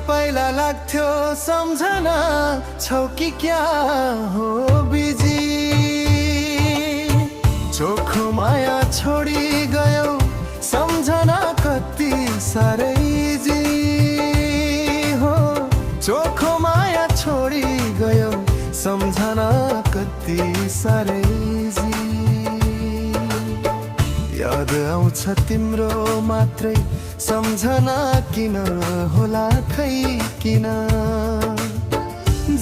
पहिला लाग्थ्यो सम्झना छौ कि क्या हो बिजी चोखो माया छोडी गयो सम्झना कति साह्रै जी हो चोखो माया छोडी गयो सम्झना कति साह्रै जी याद आउँछ तिम्रो मात्रै सम्झना किन होला खै किन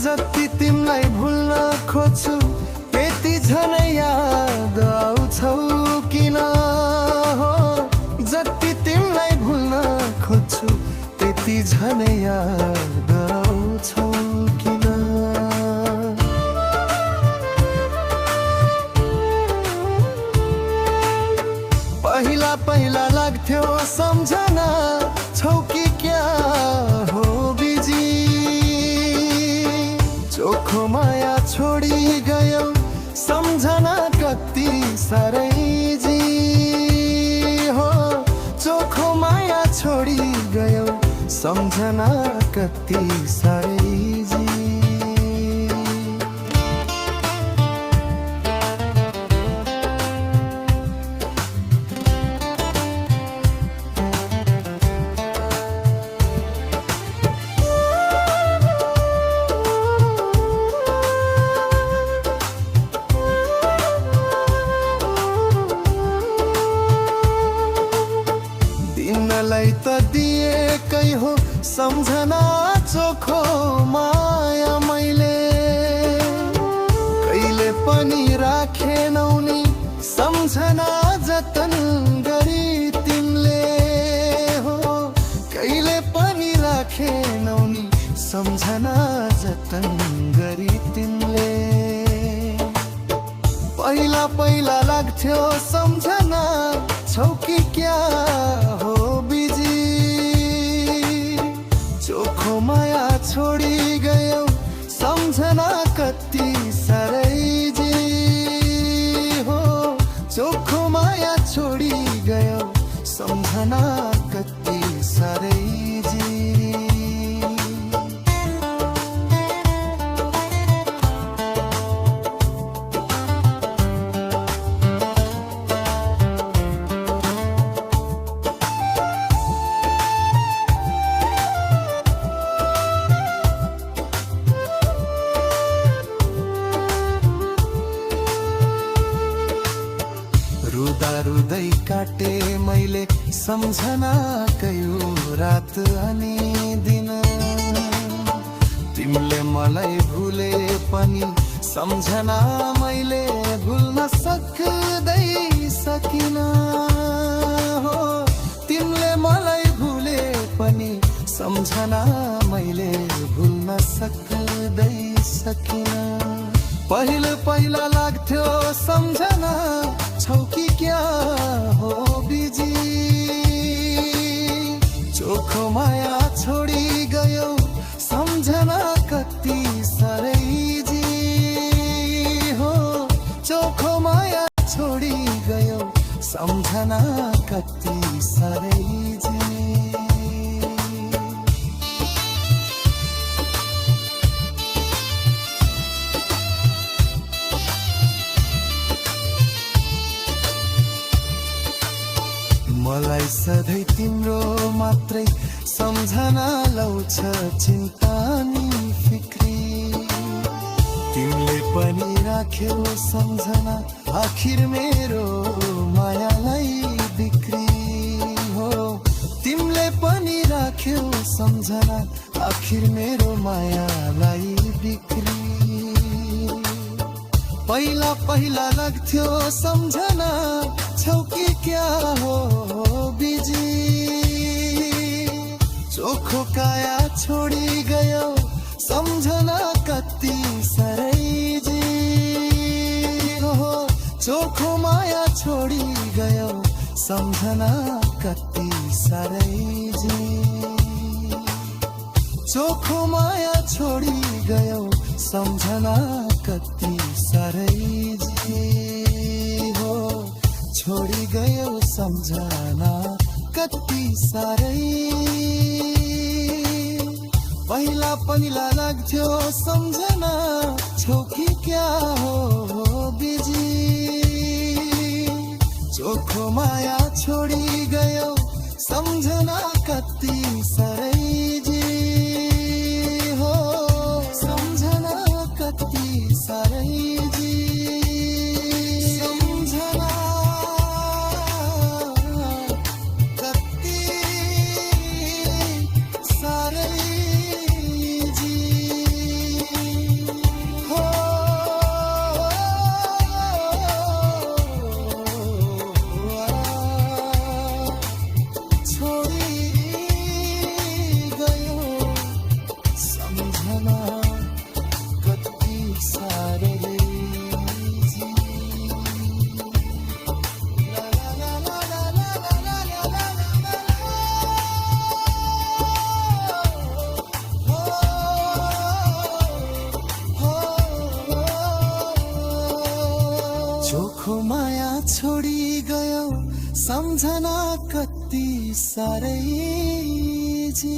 जति तिमीलाई भुल्न खोज्छु त्यति झनै याद आउँछौ किन हो जति तिमीलाई भुल्न खोज्छु त्यति झनै याद आउँछौ किन पहिला पहिला लाग्थ्यो सम्झना छौ कि क्या हो बिजी चोखो माया छोडी गयो सम्झना कति साह्रै जी हो चोखो माया छोडी गयो सम्झना कति साह्रै जी दिनलाई त दिएकै हो सम्झना चोखो माया मैले कहिले पनि राखेनौ नि सम्झना जतन गरी तिमीले हो कहिले पनि राखेनौ नि सम्झना जतन गरी तिमीले पहिला पहिला लाग्थ्यो सम्झना छौ कि क्या हो बिजी चोखो माया छोडी गयो सम्झना कति साह्रै जी हो चोखो माया छोडी गयो सम्झना कति साह्रै जी रुदा रुदै काटे मैले सम्झना कयो रात अनि दिन तिमीले मलाई भुले पनि सम्झना मैले भुल्न सक्दै सकिन हो तिमीले मलाई भुले पनि सम्झना मैले भुल्न सक्दै सकिन पहिलो पहिला लाग्थ्यो सम्झना छौ कि क्या हो बिजी चोखो माया छोडी गयो सम्झना कति साह्रै जी हो चोखो माया छोडी गयो सम्झना कति साह्रै जी मलाई सधैँ तिम्रो मात्रै सम्झना लाउँछ चिन्ता नि फिक्री तिमीले पनि राख्यौ सम्झना आखिर मेरो मायालाई बिक्री हो तिमीले पनि राख्यौ सम्झना आखिर मेरो मायालाई बिक्री पहिला पहिला लाग्थ्यो सम्झना छौ कि क्या हो बिजी चोखो काया छोडी गयो सम्झना कति साह्रै जी हो चोखो माया छोडी गयो सम्झना कति साह्रै जी चोखो माया छोडी गयो सम्झना कति साह्रै जी हो छोडी गयो सम्झना कति साह्रै पहिला पहिला लाग्थ्यो सम्झना छौ कि क्या हो बिजी चोखो माया छोडी गयो सम्झना कति साह्रै जी हो सम्झना कति साह्रै जी सम्झना कति साह्रै जी हो छोडी गयो सम्झना कति साह्रै जी ला ला ला ला ला ला ला ला ला चोखो माया छोडी गयो सम्झना कति साह्रै जी